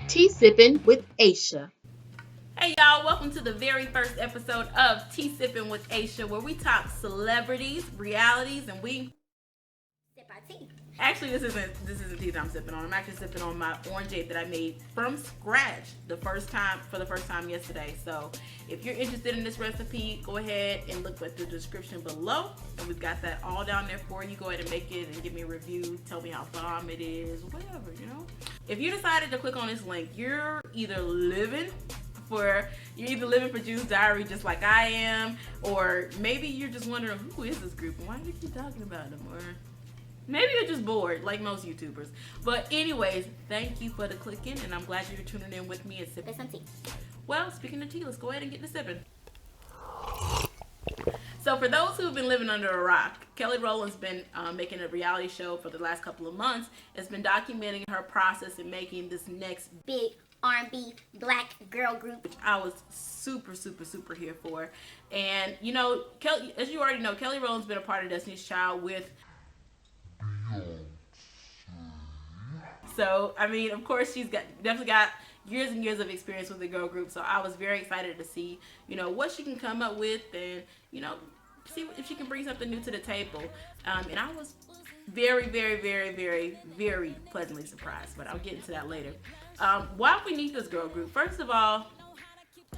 Teasippin with Aesha. Hey y'all, welcome to the very first episode of Teasippin with Aesha, where we talk celebrities, realities, and we sip our tea. Actually, this isn't tea that I'm sipping on. I'm actually sipping on my Orangeade that I made from scratch for the first time yesterday. So if you're interested in this recipe, go ahead and look at the description below, and we've got that all down there for you. Go ahead and make it and give me a review. Tell me how bomb it is, whatever, you know. If you decided to click on this link, you're either living for June's Diary just like I am, or maybe you're just wondering, who is this group and why do they keep talking about them, or maybe you're just bored like most YouTubers. But anyways, thank you for the clicking, and I'm glad you're tuning in with me and sipping some tea. Well, speaking of tea, let's go ahead and get to sipping. So for those who've been living under a rock, Kelly Rowland's been making a reality show for the last couple of months. It's been documenting her process in making this next big R&B black girl group, which I was super here for. And you know, Kelly, as you already know, Kelly Rowland's been a part of Destiny's Child with So I mean, of course, she's definitely got years and years of experience with the girl group. So I was very excited to see, you know, what she can come up with, and you know, see if she can bring something new to the table. And I was very pleasantly surprised, but I'll get into that later. Why we need this girl group? First of all,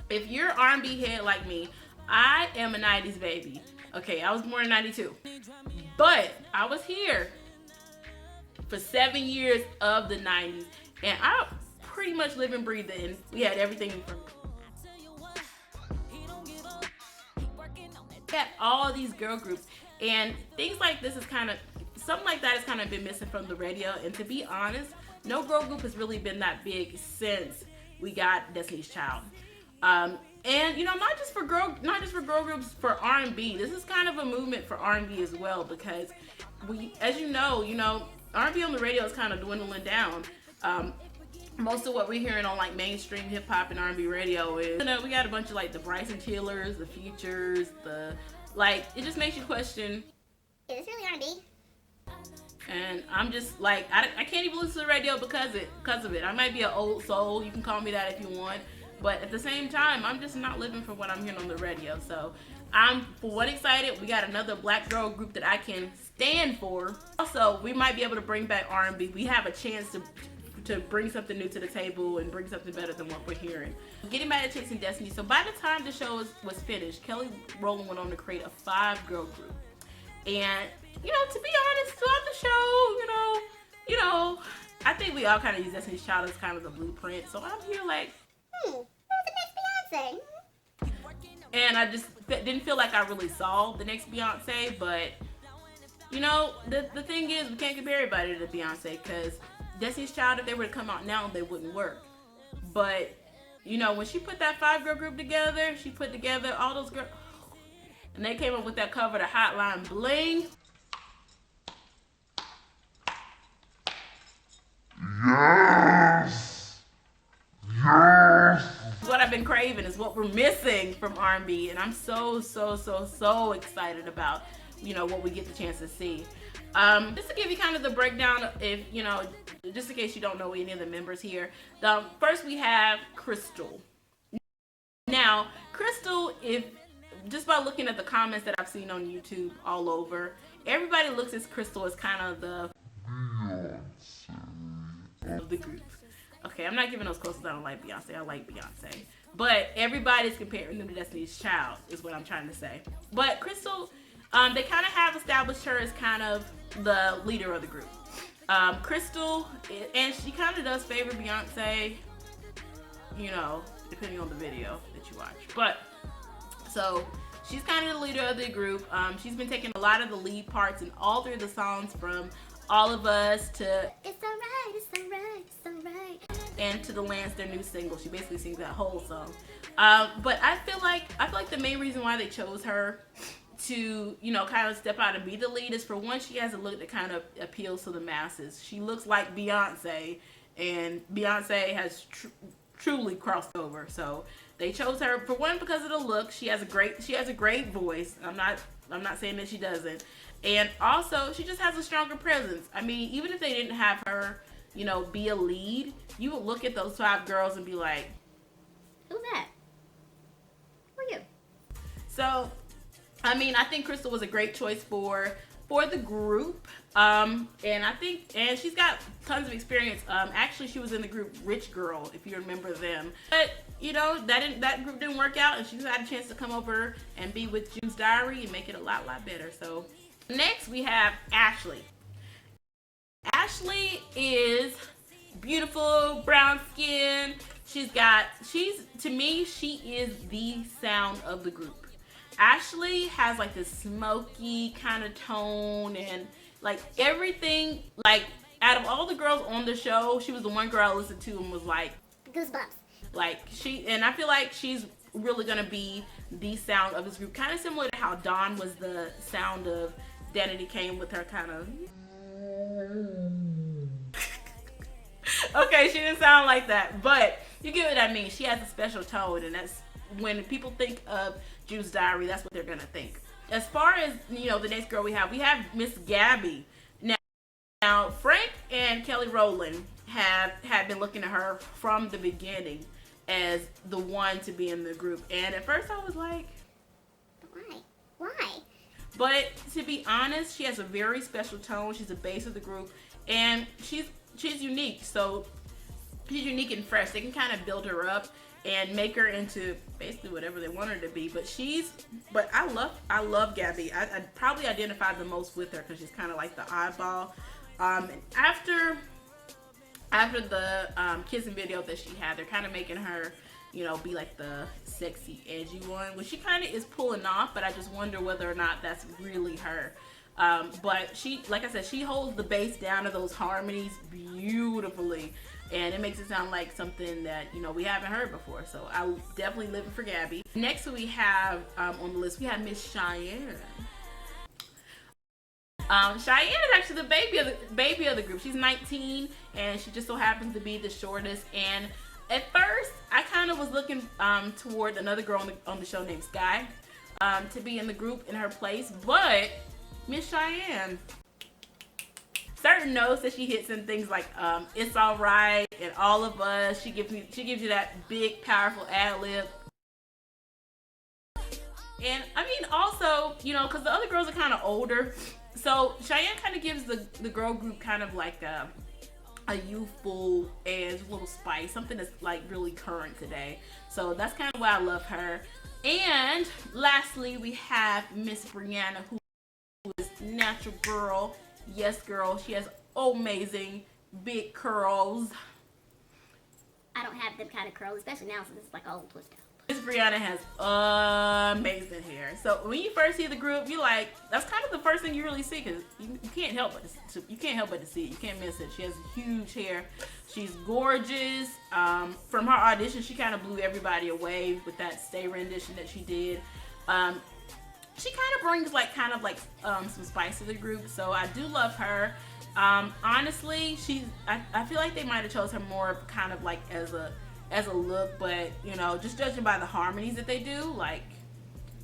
if you're R&B head like me, I am a 90s baby. Okay, I was born in 92, but I was here for 7 years of the 90s, and I pretty much live and breathe in. We had everything from all these girl groups, and things like this is kind of something like that has kind of been missing from the radio. And to be honest, no girl group has really been that big since we got Destiny's Child. And you know, not just for girl groups, for R&B. This is kind of a movement for R&B as well, because as you know, R&B on the radio is kind of dwindling down. Most of what we're hearing on like mainstream hip hop and R&B radio is, you know, we got a bunch of like the Bryson Tillers, the Futures, it just makes you question, is this really R&B? And I'm just like, I can't even listen to the radio because of it. I might be an old soul. You can call me that if you want. But at the same time, I'm just not living for what I'm hearing on the radio. So I'm, for one, excited. We got another black girl group that I can stand for. Also, we might be able to bring back R&B. We have a chance to bring something new to the table and bring something better than what we're hearing. Getting back to Chasing Destiny. So by the time the show was finished, Kelly Rowland went on to create a 5-girl group. And you know, to be honest, throughout the show, you know, I think we all kind of use Destiny's Child as kind of the blueprint. So I'm here like, who's the next Beyonce? And I just didn't feel like I really saw the next Beyonce. But you know, the thing is, we can't compare everybody to Beyonce, because Destiny's Child, if they were to come out now, they wouldn't work. But you know, when she put that 5-girl group together, she put together all those girls, and they came up with that cover, the Hotline Bling. Yes. What I've been craving is what we're missing from R&B, and I'm so excited about, you know, what we get the chance to see. Just to give you kind of the breakdown, if you know, just in case you don't know any of the members here. First we have Crystal. Now, Crystal, if just by looking at the comments that I've seen on YouTube all over, everybody looks at Crystal as kind of the of the group. Okay, I'm not giving those quotes because I don't like Beyonce. I like Beyonce. But everybody's comparing them to Destiny's Child is what I'm trying to say. But Crystal, they kind of have established her as kind of the leader of the group. Crystal, and she kind of does favor Beyonce, you know, depending on the video that you watch. But, so, she's kind of the leader of the group. She's been taking a lot of the lead parts in all 3 of the songs, from All of Us to It's Alright, It's Alright, It's Alright, and to the L.A.N.C.E, their new single. She basically sings that whole song. But I feel like the main reason why they chose her to, you know, kind of step out and be the lead is, for one, she has a look that kind of appeals to the masses. She looks like Beyonce, and Beyonce has truly crossed over. So they chose her for one because of the look. She has a great voice. I'm not saying that she doesn't. And also, she just has a stronger presence. I mean, even if they didn't have her, be a lead, you would look at those 5 girls and be like, who's that? Who are you? So, I mean, I think Crystal was a great choice for the group. And she's got tons of experience. Actually, she was in the group Rich Girl, if you remember them. But, that group didn't work out, and she's had a chance to come over and be with June's Diary and make it a lot better. So, next we have Ashley. Ashley is beautiful, brown skin. To me, she is the sound of the group. Ashley has like this smoky kind of tone, and like everything, like out of all the girls on the show, she was the one girl I listened to and was like, goosebumps. Like and I feel like she's really gonna be the sound of this group, kind of similar to how Dawn was the sound of Danity Kane with her kind of okay, she didn't sound like that, but you get what I mean. She has a special tone, and that's when people think of June's Diary, that's what they're gonna think. As far as the next girl we have Miss Gabby. Now Frank and Kelly Rowland had been looking at her from the beginning as the one to be in the group, and at first I was like, why? But to be honest, she has a very special tone. She's the base of the group, and she's unique. So she's unique and fresh. They can kind of build her up and make her into basically whatever they want her to be. But I love Gabby. I probably identified the most with her because she's kind of like the oddball. And after the kissing video that she had, they're kind of making her, be like the sexy, edgy one, which she kind of is pulling off, but I just wonder whether or not that's really her. But she, like I said, she holds the bass down to those harmonies beautifully, and it makes it sound like something that, we haven't heard before. So I'm definitely living for Gabby. Next we have, on the list, we have Miss Cheyenne. Cheyenne is actually the baby of the group. She's 19, and she just so happens to be the shortest. And at first, I kind of was looking toward another girl on the show named Sky to be in the group in her place, but Miss Cheyenne, certain notes that she hits in things like "It's Alright" and "All of Us." She gives you that big, powerful ad lib. And I mean, also, because the other girls are kind of older. So Cheyenne kind of gives the girl group kind of like a youthful edge, a little spice, something that's like really current today. So that's kind of why I love her. And lastly, we have Miss Brianna, who is natural girl. Yes, girl. She has amazing big curls. I don't have them kind of curls, especially now since it's like all twisted. Miss Brianna has amazing hair. So when you first see the group, you like, that's kind of the first thing you really see, because you can't help but to see it. You can't miss it. She has huge hair. She's gorgeous. From her audition, she kind of blew everybody away with that Stay rendition that she did. She kind of brings some spice to the group, so I do love her. Honestly, I feel like they might have chose her more kind of like as a look, but just judging by the harmonies that they do, like,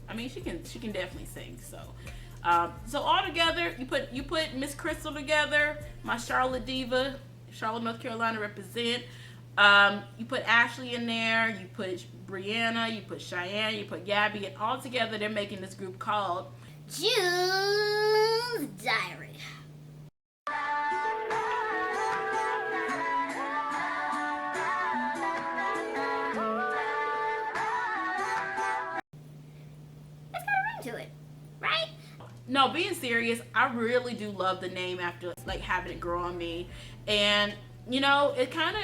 I mean, she can definitely sing. So all together, you put Miss Crystal together, my Charlotte diva, Charlotte, North Carolina represent. You put Ashley in there, you put Brianna, you put Cheyenne, you put Gabby, and all together they're making this group called June's Diary. To it, right? No, being serious, I really do love the name after like having it grow on me. And it kind of,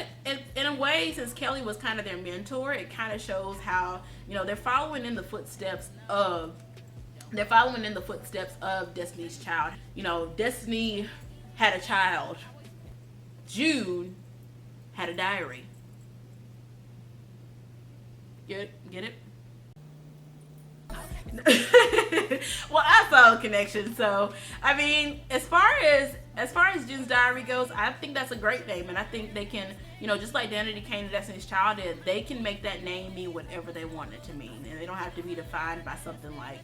in a way, since Kelly was kind of their mentor, it kind of shows how they're following in the footsteps of Destiny's Child. Destiny had a child, June had a diary. Get it? Well, I saw a connection. So I mean, as far as June's Diary goes, I think that's a great name, and I think they can you know, just like Danity Kane and Destiny's Child did, they can make that name mean whatever they want it to mean, and they don't have to be defined by something like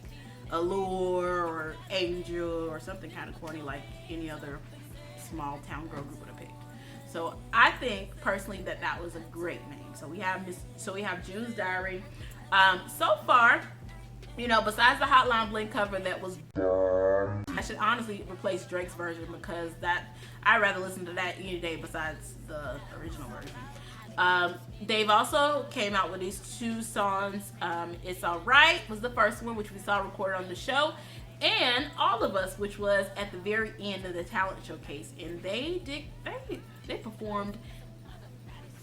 Allure or Angel or something kind of corny like any other small town girl group would have picked. So I think personally that that was a great name. So we have June's Diary. So far, you know, besides the Hotline Bling cover that was, I should honestly replace Drake's version because I'd rather listen to that any day besides the original version. They've also came out with these 2 songs. It's Alright was the first one, which we saw recorded on the show, and All of Us, which was at the very end of the talent showcase, and they performed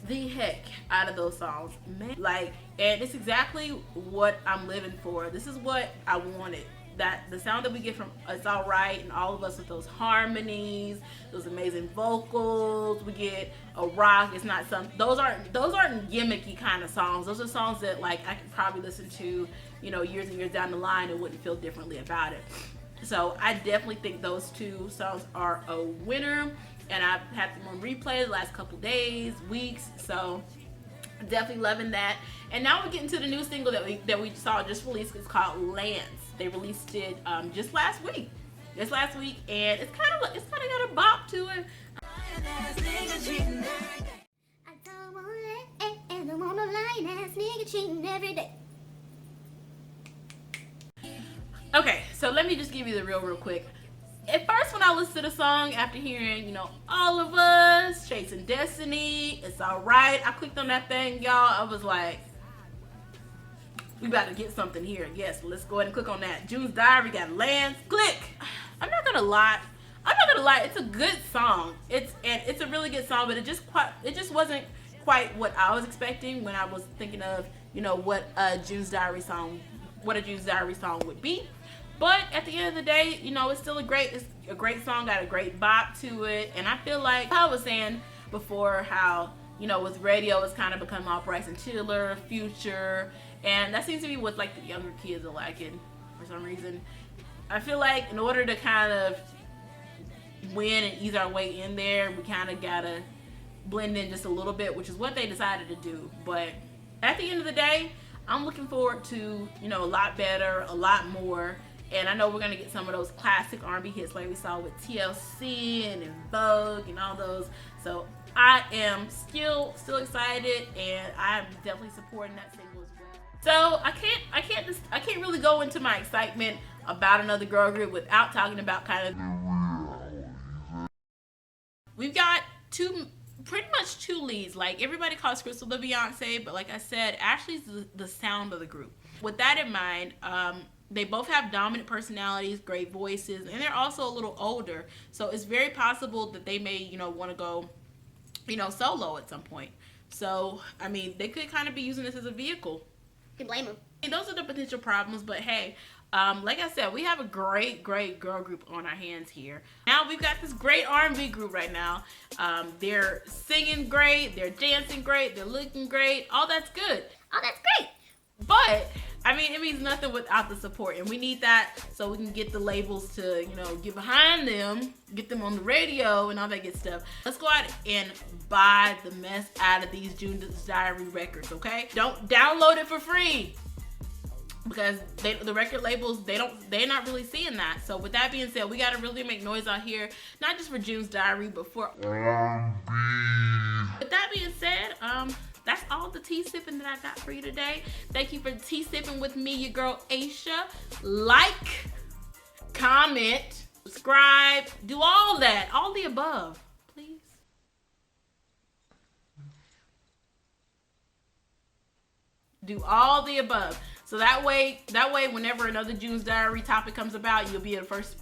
the heck out of those songs, man. Like, and it's exactly what I'm living for. This is what I wanted. That the sound that we get from It's Alright and All of Us with those harmonies, those amazing vocals, we get a rock. It's not some those aren't gimmicky kind of songs. Those are songs that like I could probably listen to, you know, years and years down the line and wouldn't feel differently about it. So I definitely think those 2 songs are a winner, and I've had them on replay the last couple days, weeks. So definitely loving that. And now we're getting to the new single that we saw just released. It's called L.A.N.C.E. They released it just last week, and it's kind of got a bop to it. I don't want no lying-ass nigga cheating every day. Okay, so let me just give you the real quick. At first, when I listened to the song, after hearing, you know, All of Us, Chasing Destiny, It's Alright, I clicked on that thing, y'all. I was like, we about to get something here. Yes, let's go ahead and click on that. June's Diary got L.A.N.C.E. Click. I'm not gonna lie. It's a good song. It's a really good song, but it just wasn't quite what I was expecting when I was thinking of, you know, what a June's Diary song would be. But at the end of the day, you know, it's a great song, got a great bop to it. And I feel like I was saying before how, you know, with radio it's kind of become all Bryson Tiller, Future, and that seems to be what like the younger kids are liking for some reason. I feel like in order to kind of win and ease our way in there, we kind of gotta blend in just a little bit, which is what they decided to do. But at the end of the day, I'm looking forward to, you know, a lot better, a lot more. And I know we're going to get some of those classic R&B hits like we saw with TLC and In Vogue and all those. So I am still excited, and I'm definitely supporting that single as well. So I can't really go into my excitement about another girl group without talking about kind of, we've got pretty much two leads. Like, everybody calls Crystal the Beyonce, but like I said, Ashley's the sound of the group. With that in mind, they both have dominant personalities, great voices, and they're also a little older. So it's very possible that they may, you know, want to go, you know, solo at some point. So, I mean, they could kind of be using this as a vehicle. You blame them. Those are the potential problems, but hey, like I said, we have a great girl group on our hands here. Now we've got this great R&B group right now. They're singing great, they're dancing great, they're looking great. All that's good. Oh, that's great. But I mean, it means nothing without the support, and we need that so we can get the labels to, you know, get behind them, get them on the radio and all that good stuff. Let's go out and buy the mess out of these June's Diary records, okay? Don't download it for free, because the record labels, they're not really seeing that. So with that being said, we got to really make noise out here, not just for June's Diary, but for with that being said, that's all the tea sipping that I got for you today. Thank you for tea sipping with me, your girl Aesha. Like, comment, subscribe, do all that, all the above, please. Do all the above. So that way, whenever another June's Diary topic comes about, you'll be the first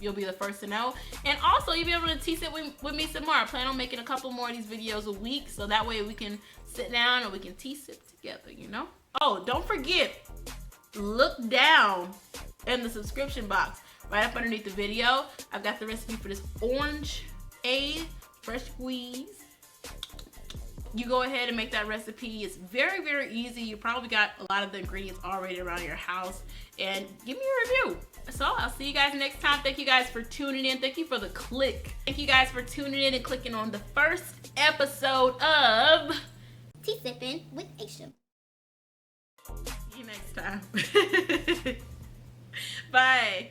to know. And also, you'll be able to tea sip with me some more. I plan on making a couple more of these videos a week, so that way we can sit down and we can tea sip together, you know? Oh, don't forget, look down in the subscription box right up underneath the video. I've got the recipe for this Orangeade fresh squeeze you go ahead and make that recipe. It's very, very easy. You probably got a lot of the ingredients already around your house. And give me a review. So I'll see you guys next time. Thank you guys for tuning in. Thank you for the click. Thank you guys for tuning in and clicking on the first episode of Teasippin with Aesha. See you next time. Bye.